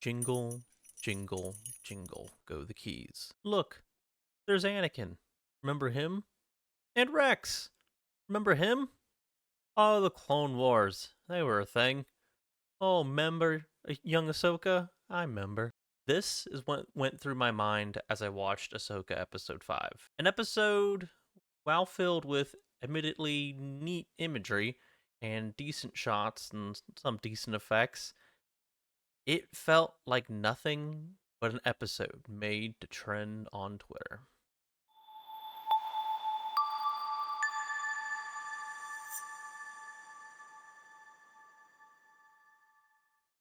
Jingle, jingle, jingle, go the keys. Look, there's Anakin. Remember him? And Rex. Remember him? Oh, the Clone Wars. They were a thing. Oh, remember young Ahsoka? I remember. This is what went through my mind as I watched Ahsoka episode 5. An episode, while filled with admittedly neat imagery and decent shots and some decent effects, it felt like nothing but an episode made to trend on Twitter.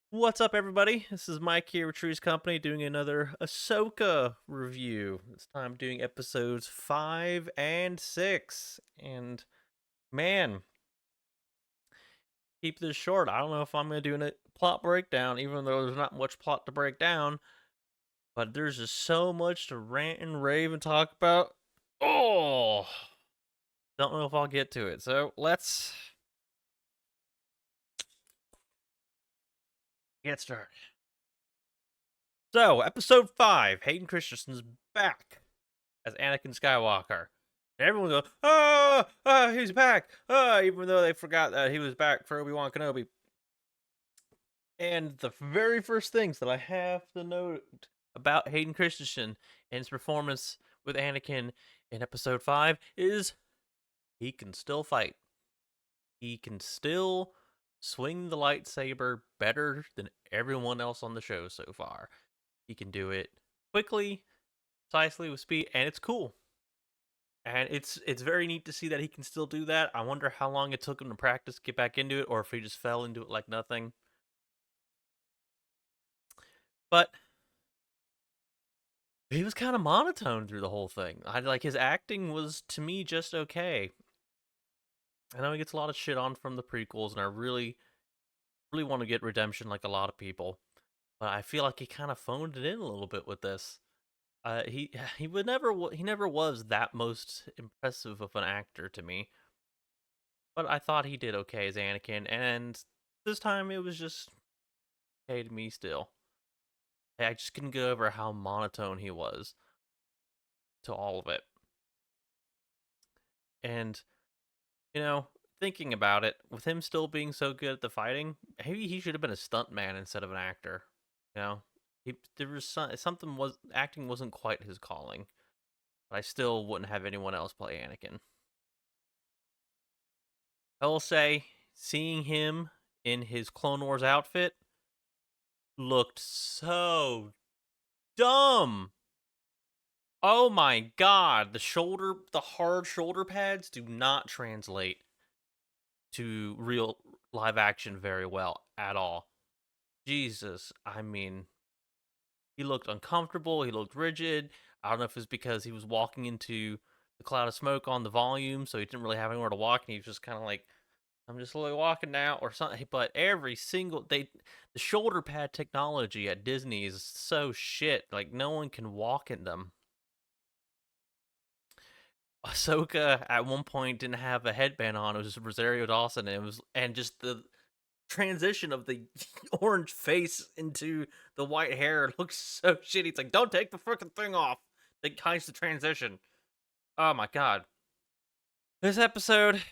What's up, everybody? This is Mike here with Tree's Company doing another Ahsoka review. This time doing episodes 5 and 6. And man, keep this short. I don't know if I'm going to do a plot breakdown, even though there's not much plot to break down. But there's just so much to rant and rave and talk about. Oh, don't know if I'll get to it. So let's get started. So, episode 5, Hayden Christensen's back as Anakin Skywalker. And everyone goes, he's back. Even though they forgot that he was back for Obi-Wan Kenobi. And the very first things that I have to note about Hayden Christensen and his performance with Anakin in episode 5 is he can still fight. He can still swing the lightsaber better than everyone else on the show so far. He can do it quickly, precisely, with speed, and it's cool. And it's very neat to see that he can still do that. I wonder how long it took him to practice, get back into it, or if he just fell into it like nothing. But he was kind of monotone through the whole thing. His acting was, to me, just okay. I know he gets a lot of shit on from the prequels, and I really want to get redemption like a lot of people. But I feel like he kind of phoned it in a little bit with this. He never was that most impressive of an actor to me, but I thought he did okay as Anakin, and this time it was just okay to me still. I just couldn't get over how monotone he was to all of it, and thinking about it, with him still being so good at the fighting, maybe he should have been a stuntman instead of an actor. You know, there was something was acting wasn't quite his calling. But I still wouldn't have anyone else play Anakin. I will say, seeing him in his Clone Wars outfit looked so dumb. Oh my god, the hard shoulder pads do not translate to real live action very well at all. Jesus, I mean, he looked uncomfortable, he looked rigid. I don't know if it's because he was walking into the cloud of smoke on the volume, so he didn't really have anywhere to walk, and he was just kind of like, I'm just slowly walking now or something. But the shoulder pad technology at Disney is so shit. Like, no one can walk in them. Ahsoka at one point didn't have a headband on. It was just Rosario Dawson, and just the transition of the orange face into the white hair looks so shitty. It's like, don't take the freaking thing off. It hides the transition. Oh my god. This episode,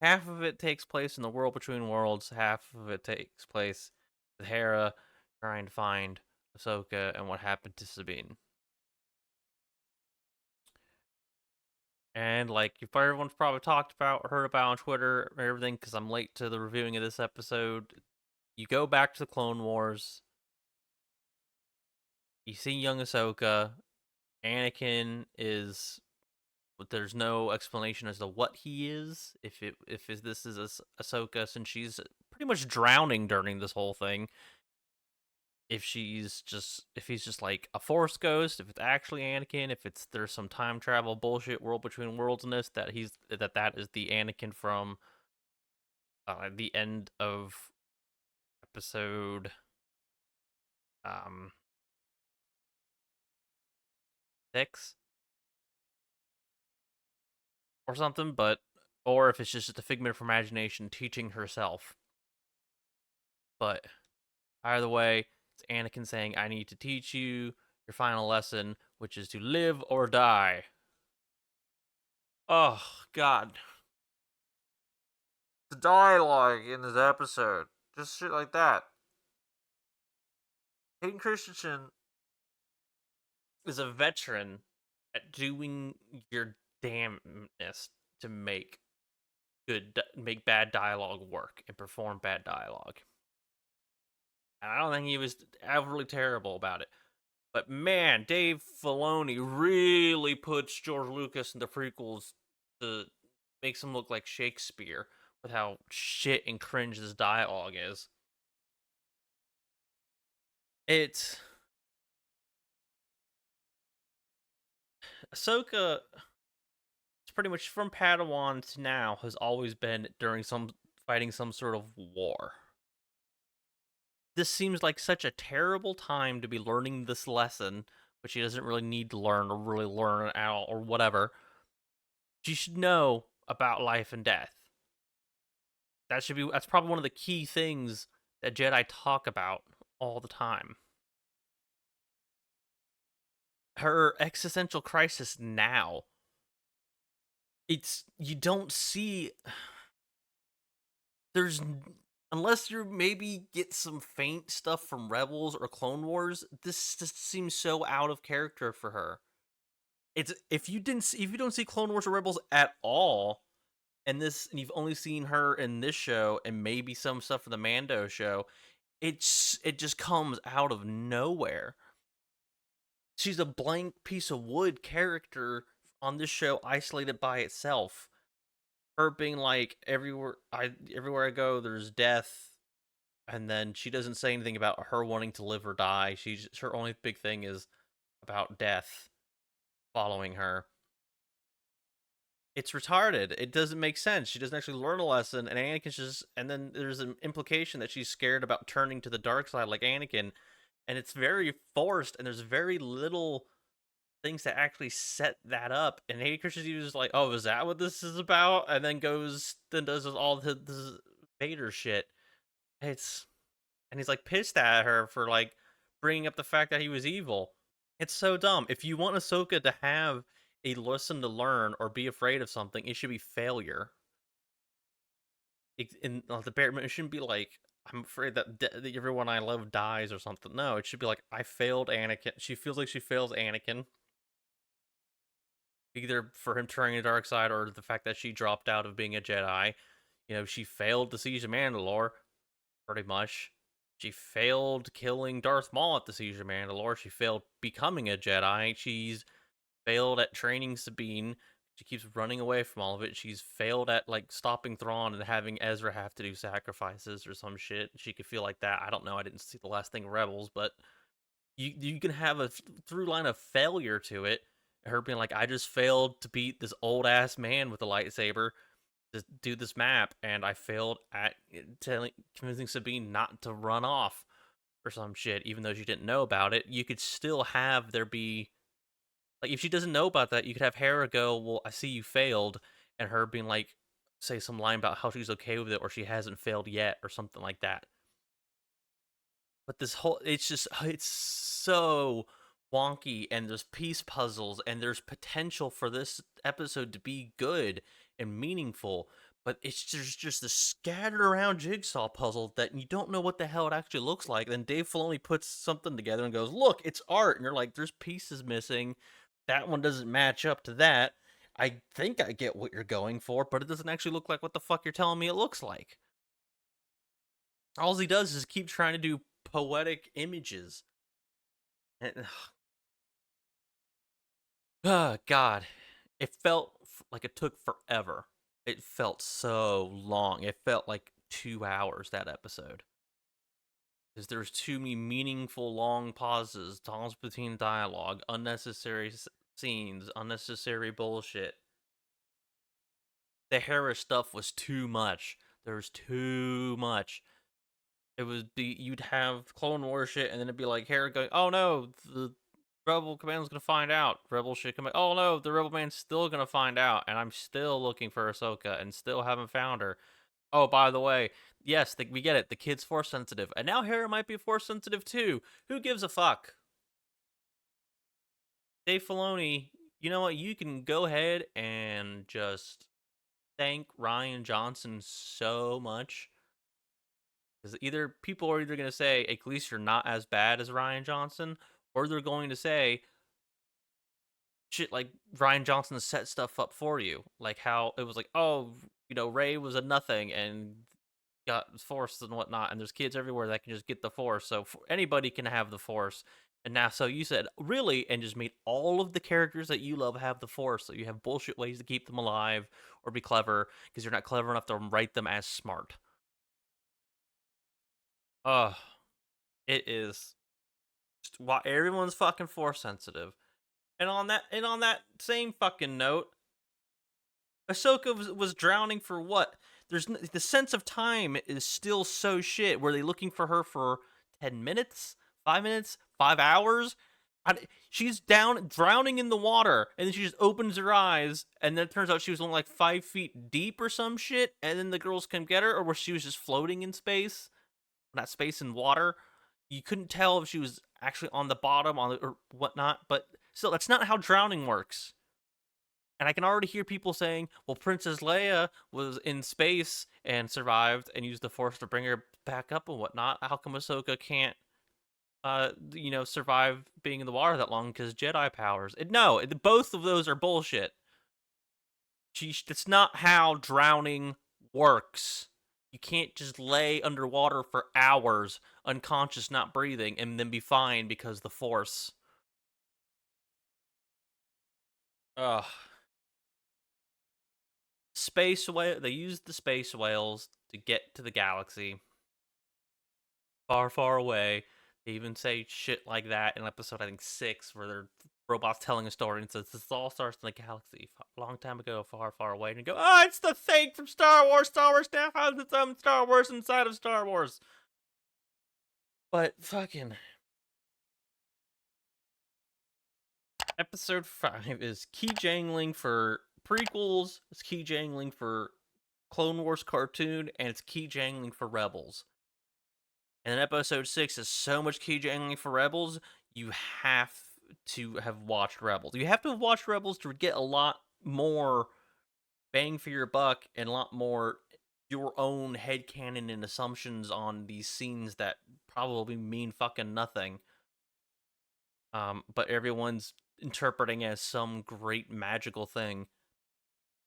half of it takes place in the world between worlds, half of it takes place with Hera trying to find Ahsoka and what happened to Sabine. And like, if everyone's probably talked about or heard about on Twitter or everything, because I'm late to the reviewing of this episode, you go back to the Clone Wars, you see young Ahsoka, Anakin is, but there's no explanation as to what he is. This is Ahsoka, since she's pretty much drowning during this whole thing. If he's just like a Force ghost, if it's actually Anakin, if there's some time travel bullshit world between worldsness that that is the Anakin from the end of episode 6 or something, or if it's just a figment of imagination teaching herself. But either way, It's Anakin saying, I need to teach you your final lesson, which is to live or die. Oh, God. The dialogue in this episode. Just shit like that. Hayden Christensen is a veteran at doing your damnness to make bad dialogue work and perform bad dialogue. And I don't think he was overly terrible about it. But man, Dave Filoni really puts George Lucas in the prequels to makes him look like Shakespeare with how shit and cringe this dialogue is. It's Ahsoka. It's pretty much from Padawan to now has always been during some fighting some sort of war. This seems like such a terrible time to be learning this lesson, which she doesn't really need to learn or really learn out or whatever. She should know about life and death. That's probably one of the key things that Jedi talk about all the time. Her existential crisis now. It's you don't see there's unless you maybe get some faint stuff from Rebels or Clone Wars, this just seems so out of character for her. It's if you don't see Clone Wars or Rebels at all, and you've only seen her in this show and maybe some stuff in the Mando show, it just comes out of nowhere. She's a blank piece of wood character on this show, isolated by itself. Her being like everywhere I go, there's death, and then she doesn't say anything about her wanting to live or die. Her only big thing is about death following her. It's retarded. It doesn't make sense. She doesn't actually learn a lesson, and Anakin's just. And then there's an implication that she's scared about turning to the dark side like Anakin, and it's very forced. And there's very little things that actually set that up. And Hayden Christensen is like, "Oh, is that what this is about?" And then does all this Vader shit. It's and he's like pissed at her for like bringing up the fact that he was evil. It's so dumb. If you want Ahsoka to have a lesson to learn or be afraid of something, it should be failure. It shouldn't be like I'm afraid that everyone I love dies or something. No, it should be like I failed Anakin. She feels like she fails Anakin, either for him turning the dark side or the fact that she dropped out of being a Jedi. She failed the Siege of Mandalore, pretty much. She failed killing Darth Maul at the Siege of Mandalore. She failed becoming a Jedi. She's failed at training Sabine. She keeps running away from all of it. She's failed at like stopping Thrawn and having Ezra have to do sacrifices or some shit. She could feel like that. I don't know. I didn't see the last thing Rebels, but you can have a through line of failure to it. Her being like, I just failed to beat this old ass man with a lightsaber to do this map, and I failed at convincing Sabine not to run off or some shit, even though she didn't know about it. You could still have there be like if she doesn't know about that, you could have Hera go, "Well, I see you failed," and her being like, say some line about how she's okay with it or she hasn't failed yet or something like that. But it's so wonky, and there's piece puzzles, and there's potential for this episode to be good and meaningful, but there's just a scattered around jigsaw puzzle that you don't know what the hell it actually looks like. Then Dave Filoni puts something together and goes, "Look, it's art," and you're like, "There's pieces missing. That one doesn't match up to that. I think I get what you're going for, but it doesn't actually look like what the fuck you're telling me it looks like." All he does is keep trying to do poetic images. And, oh, God. It felt like it took forever. It felt so long. It felt like 2 hours, that episode. Because there's too many meaningful long pauses, times between dialogue, unnecessary scenes, unnecessary bullshit. The Hera stuff was too much. There was too much. It would be you'd have Clone War shit, and then it'd be like Hera going, "Oh no, the Rebel Command's gonna find out." Rebel shit come, "Oh no, the Rebel Man's still gonna find out," and I'm still looking for Ahsoka and still haven't found her. Oh, by the way, yes, we get it. The kid's force sensitive, and now Hera might be force sensitive too. Who gives a fuck? Dave Filoni, you know what? You can go ahead and just thank Ryan Johnson so much. Because either people are either going to say, at least you're not as bad as Ryan Johnson, or they're going to say, shit, like Ryan Johnson set stuff up for you. Like how it was like, oh, Ray was a nothing and got force and whatnot, and there's kids everywhere that can just get the force. So anybody can have the force. And now, so you said, really, and just made all of the characters that you love have the force. So you have bullshit ways to keep them alive or be clever because you're not clever enough to write them as smart. Ugh. It is just why everyone's fucking force sensitive. And on that same fucking note, Ahsoka was drowning for what? The sense of time is still so shit. Were they looking for her for 10 minutes, 5 minutes, 5 hours? She's down drowning in the water, and then she just opens her eyes, and then it turns out she was only like 5 feet deep or some shit, and then the girls can get her, or where she was just floating in space, not space and water. You couldn't tell if she was actually on the bottom or whatnot, but still, that's not how drowning works. And I can already hear people saying, well, Princess Leia was in space and survived and used the Force to bring her back up and whatnot. How come Ahsoka can't, survive being in the water that long because Jedi powers? No, both of those are bullshit. That's not how drowning works. You can't just lay underwater for hours, unconscious, not breathing, and then be fine because the Force. Ugh. Space whale. They used the space whales to get to the galaxy far, far away. They even say shit like that in episode, I think, 6, where they're robots telling a story and says this all starts in the galaxy a long time ago, far, far away. And you go, oh, it's the thing from Star Wars. Star Wars now has its own Star Wars inside of Star Wars. But fucking episode 5 is key jangling for prequels. It's key jangling for Clone Wars cartoon, and it's key jangling for Rebels. And then episode 6 is so much key jangling for Rebels, you have to have watched Rebels. You have to have watched Rebels to get a lot more bang for your buck and a lot more your own headcanon and assumptions on these scenes that probably mean fucking nothing. But everyone's interpreting as some great magical thing.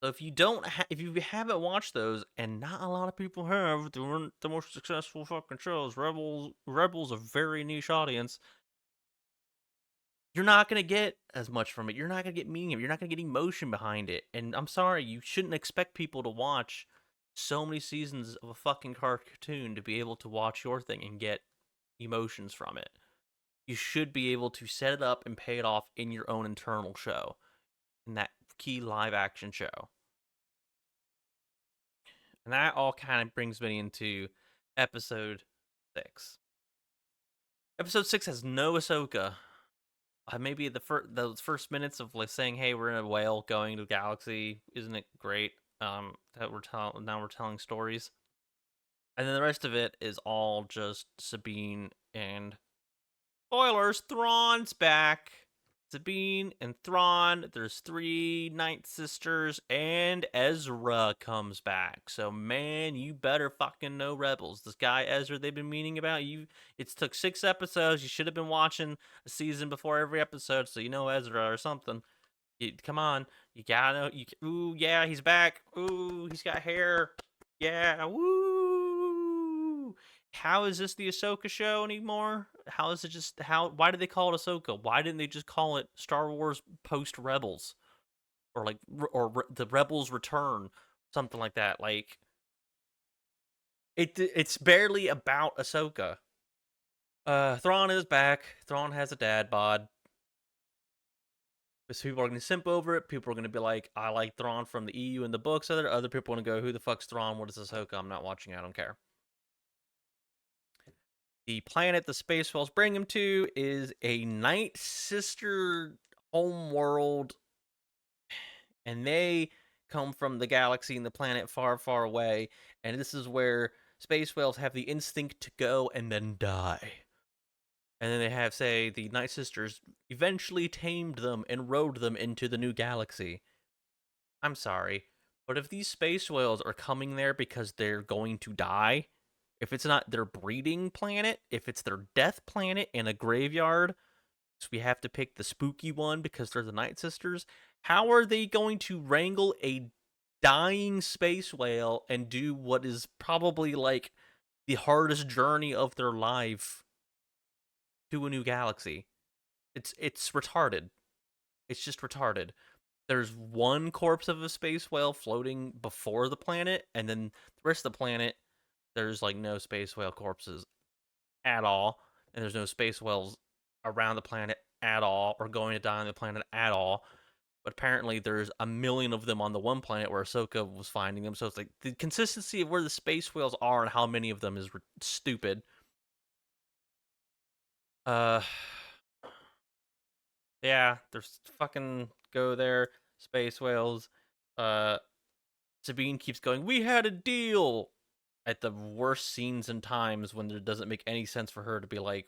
So if if you haven't watched those, and not a lot of people have, they weren't the most successful fucking shows. Rebels a very niche audience. You're not gonna get as much from it. You're not gonna get meaning. You're not gonna get emotion behind it. And I'm sorry, you shouldn't expect people to watch so many seasons of a fucking cartoon to be able to watch your thing and get emotions from it. You should be able to set it up and pay it off in your own internal show, in that key live action show. And that all kind of brings me into episode 6. Episode 6 has no Ahsoka. Maybe those first minutes of like saying, "Hey, we're in a whale going to the galaxy," isn't it great? That we're telling stories, and then the rest of it is all just Sabine and spoilers. Thrawn's back. Sabine and Thrawn. There's 3 Night Sisters, and Ezra comes back. So man, you better fucking know Rebels. This guy Ezra they've been meaning about you. It's took 6 episodes. You should have been watching a season before every episode, so you know Ezra or something. Come on, you gotta know. Ooh, yeah, he's back. Ooh, he's got hair. Yeah, woo. How is this the Ahsoka show anymore? How is it just how? Why did they call it Ahsoka? Why didn't they just call it Star Wars Post Rebels, or like the Rebels Return, something like that? Like it's barely about Ahsoka. Thrawn is back. Thrawn has a dad bod. So people are going to simp over it. People are going to be like, I like Thrawn from the EU and the books. Other people want to go, who the fuck's Thrawn? What is Ahsoka? I'm not watching. I don't care. The planet the space whales bring him to is a Night Sister home world, and they come from the galaxy and the planet far, far away, and this is where space whales have the instinct to go and then die. And then they have, say, the Night Sisters eventually tamed them and rode them into the new galaxy. I'm sorry, but if these space whales are coming there because they're going to die, if it's not their breeding planet, if it's their death planet in a graveyard, so we have to pick the spooky one because they're the Night Sisters, how are they going to wrangle a dying space whale and do what is probably like the hardest journey of their life to a new galaxy? It's retarded. It's just retarded. There's one corpse of a space whale floating before the planet, and then the rest of the planet, there's like no space whale corpses at all, and there's no space whales around the planet at all, or going to die on the planet at all. But apparently, there's a million of them on the one planet where Ahsoka was finding them. So it's like the consistency of where the space whales are and how many of them is stupid. Uh, yeah, there's fucking go there, space whales. Uh, Sabine keeps going, "We had a deal," at the worst scenes and times when it doesn't make any sense for her to be like,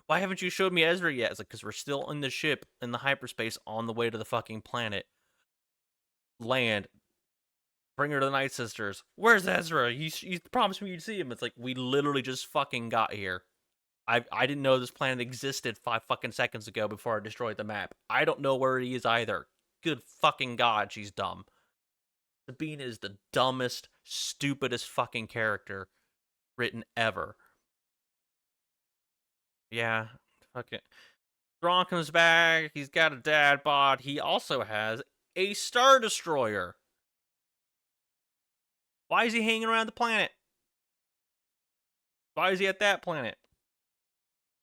"Why haven't you showed me Ezra yet?" It's like, because we're still in the ship in the hyperspace on the way to the fucking planet. Land. Bring her to the Night Sisters. Where's Ezra? You promised me you'd see him. It's like, we literally just fucking got here. I didn't know this planet existed 5 fucking seconds ago before I destroyed the map. I don't know where he is either. Good fucking god, she's dumb. Sabine is the dumbest, stupidest fucking character written ever. Yeah, fuck it. Thrawn comes back. He's got a dad bod. He also has a Star Destroyer. Why is he hanging around the planet? Why is he at that planet?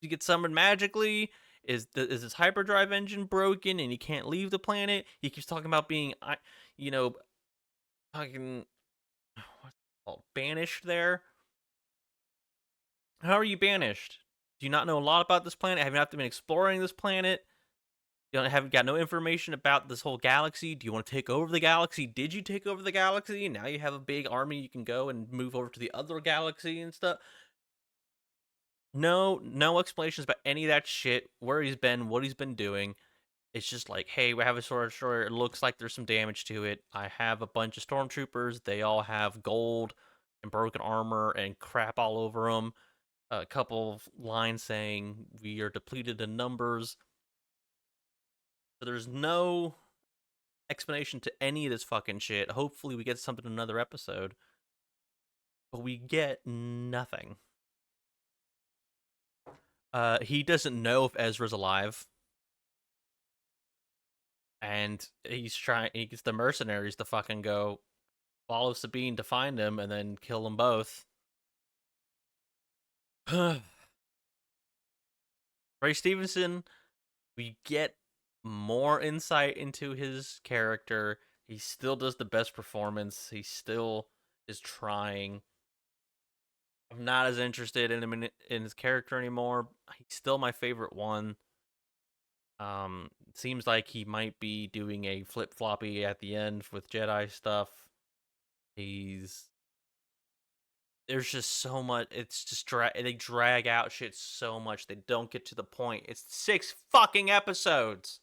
Did he get summoned magically? Is his hyperdrive engine broken and he can't leave the planet? He keeps talking about being, fucking, what's it called, banished there. How are you banished? Do you not know a lot about this planet? Have you not been exploring this planet? You don't have got no information about this whole galaxy. Do you want to take over the galaxy? Did you take over the galaxy? Now you have a big army. You can go and move over to the other galaxy and stuff. No explanations about any of that shit. Where he's been, what he's been doing. It's just like, hey, we have a Sword Destroyer. It looks like there's some damage to it. I have a bunch of stormtroopers. They all have gold and broken armor and crap all over them. A couple of lines saying we are depleted in numbers. But there's no explanation to any of this fucking shit. Hopefully we get something in another episode. But we get nothing. He doesn't know if Ezra's alive. And he gets the mercenaries to fucking go follow Sabine to find him and then kill them both. Ray Stevenson, we get more insight into his character. He still does the best performance. He still is trying. I'm not as interested in him in his character anymore. He's still my favorite one. Seems like he might be doing a flip floppy at the end with Jedi stuff. There's just so much. It's just they drag out shit so much. They don't get to the point. It's 6 fucking episodes.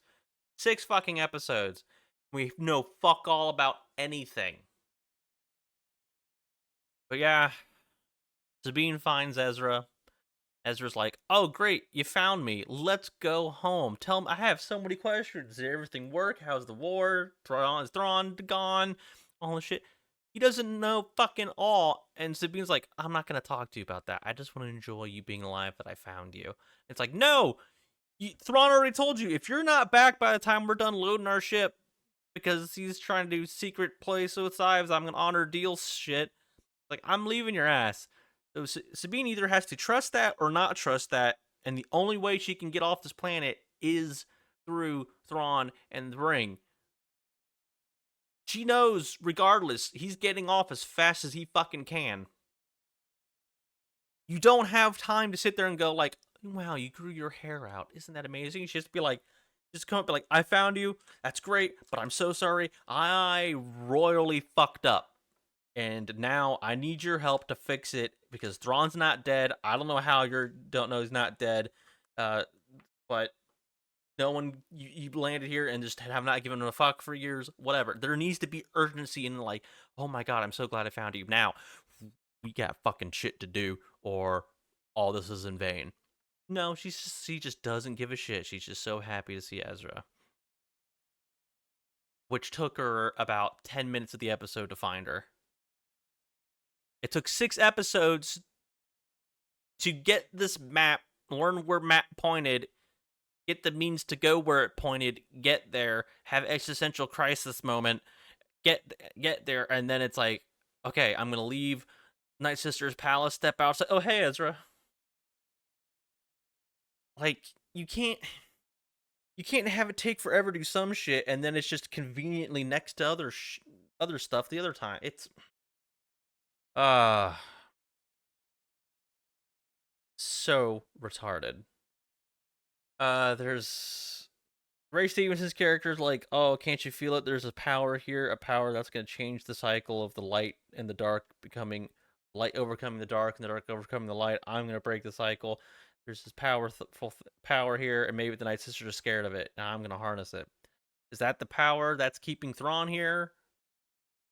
6 fucking episodes. We know fuck all about anything. But yeah, Sabine finds Ezra. Ezra's like, "Oh great, you found me. Let's go home. Tell me, I have so many questions. Did everything work? How's the war? Is Thrawn gone? All the shit." He doesn't know fucking all. And Sabine's like, "I'm not gonna talk to you about that. I just want to enjoy you being alive that I found you." It's like, no, Thrawn already told you. If you're not back by the time we're done loading our ship, because he's trying to do secret play suicides, I'm gonna honor deal shit. Like, I'm leaving your ass. So Sabine either has to trust that or not trust that, and the only way she can get off this planet is through Thrawn and the ring. She knows, regardless, he's getting off as fast as he fucking can. You don't have time to sit there and go like, "Wow, you grew your hair out. Isn't that amazing?" She has to be like, Just come up and be like, I found you. That's great, but I'm so sorry. I royally fucked up. And now I need your help to fix it because Thrawn's not dead. I don't know how you don't know he's not dead. Uh, but no one you landed here and just have not given a fuck for years. Whatever. There needs to be urgency and like, oh my god, I'm so glad I found you. Now we got fucking shit to do, or all this is in vain. No, she just doesn't give a shit. She's just so happy to see Ezra, which took her about 10 minutes of the episode to find her. It took 6 episodes to get this map, learn where map pointed, get the means to go where it pointed, get there, have existential crisis moment, get there, and then it's like, okay, I'm gonna leave Night Sister's palace, step outside. Oh hey Ezra, like you can't have it take forever to do some shit, and then it's just conveniently next to other stuff the other time. It's uh so retarded. There's Ray Stevenson's character's like, oh, can't you feel it? There's a power here, a power that's going to change the cycle of the light and the dark becoming light overcoming the dark and the dark overcoming the light. I'm going to break the cycle. There's this power here, and maybe the Night Sisters are scared of it. Now I'm going to harness it. Is that the power that's keeping Thrawn here?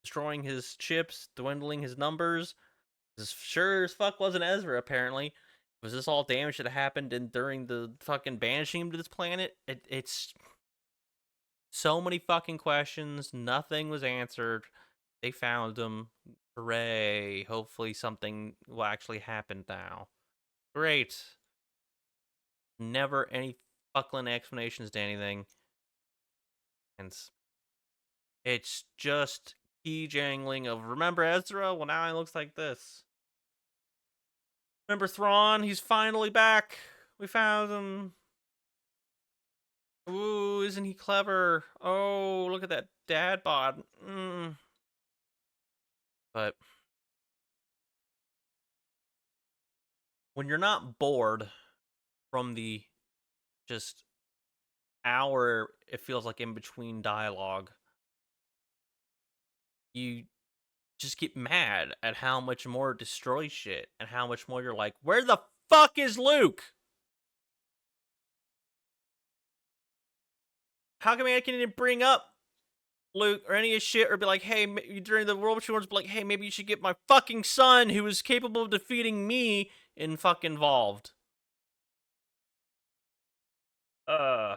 Destroying his ships, dwindling his numbers? This sure as fuck wasn't Ezra, apparently. Was this all damage that happened during the fucking banishing him to this planet? It's so many fucking questions. Nothing was answered. They found him. Hooray. Hopefully something will actually happen now. Great. Never any fucking explanations to anything. And it's just key jangling of, remember Ezra? Well, now he looks like this. Remember Thrawn? He's finally back. We found him. Ooh, isn't he clever? Oh, look at that dad bod. But when you're not bored from the just hour, it feels like in between dialogue, you just get mad at how much more it destroys shit and how much more you're like, where the fuck is Luke? How come Anakin didn't bring up Luke or any of his shit or be like, hey, during the World War II Wars, be like, hey, maybe you should get my fucking son who is capable of defeating me in fucking involved. Uh.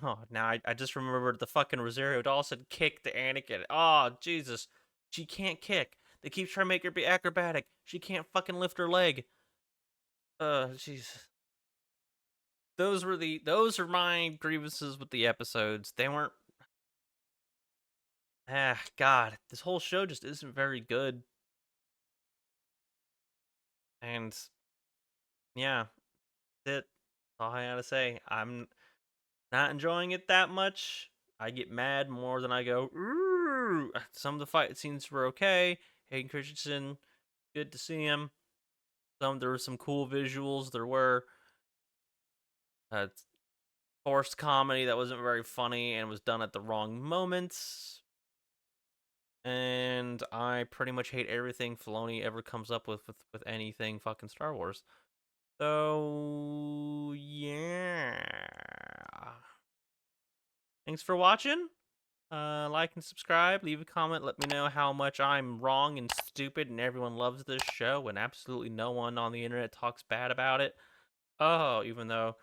Oh, now I just remembered the fucking Rosario Dawson kicked the Anakin. Oh, Jesus. She can't kick. They keep trying to make her be acrobatic. She can't fucking lift her leg. Jesus. Those are my grievances with the episodes. They weren't. God, this whole show just isn't very good. And yeah, that's all I gotta say. I'm not enjoying it that much. I get mad more than I go, ooh. Some of the fight scenes were okay. Hayden Christensen, good to see him. There were some cool visuals. There were uh, forced comedy that wasn't very funny and was done at the wrong moments. And I pretty much hate everything Filoni ever comes up with anything fucking Star Wars. So yeah. Thanks for watching. Like and subscribe, leave a comment, let me know how much I'm wrong and stupid and everyone loves this show and absolutely no one on the internet talks bad about it. Oh, even though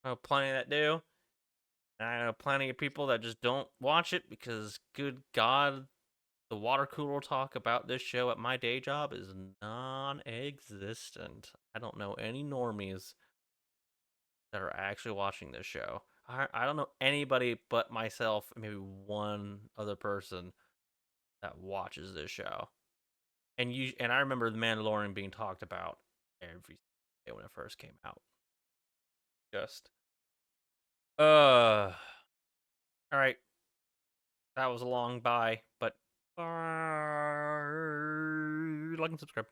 I know plenty that do. And I know plenty of people that just don't watch it because, good God, the water cooler talk about this show at my day job is non-existent. I don't know any normies that are actually watching this show. I don't know anybody but myself and maybe one other person that watches this show. And I remember The Mandalorian being talked about every day when it first came out. Just all right. That was a long bye, but like and subscribe.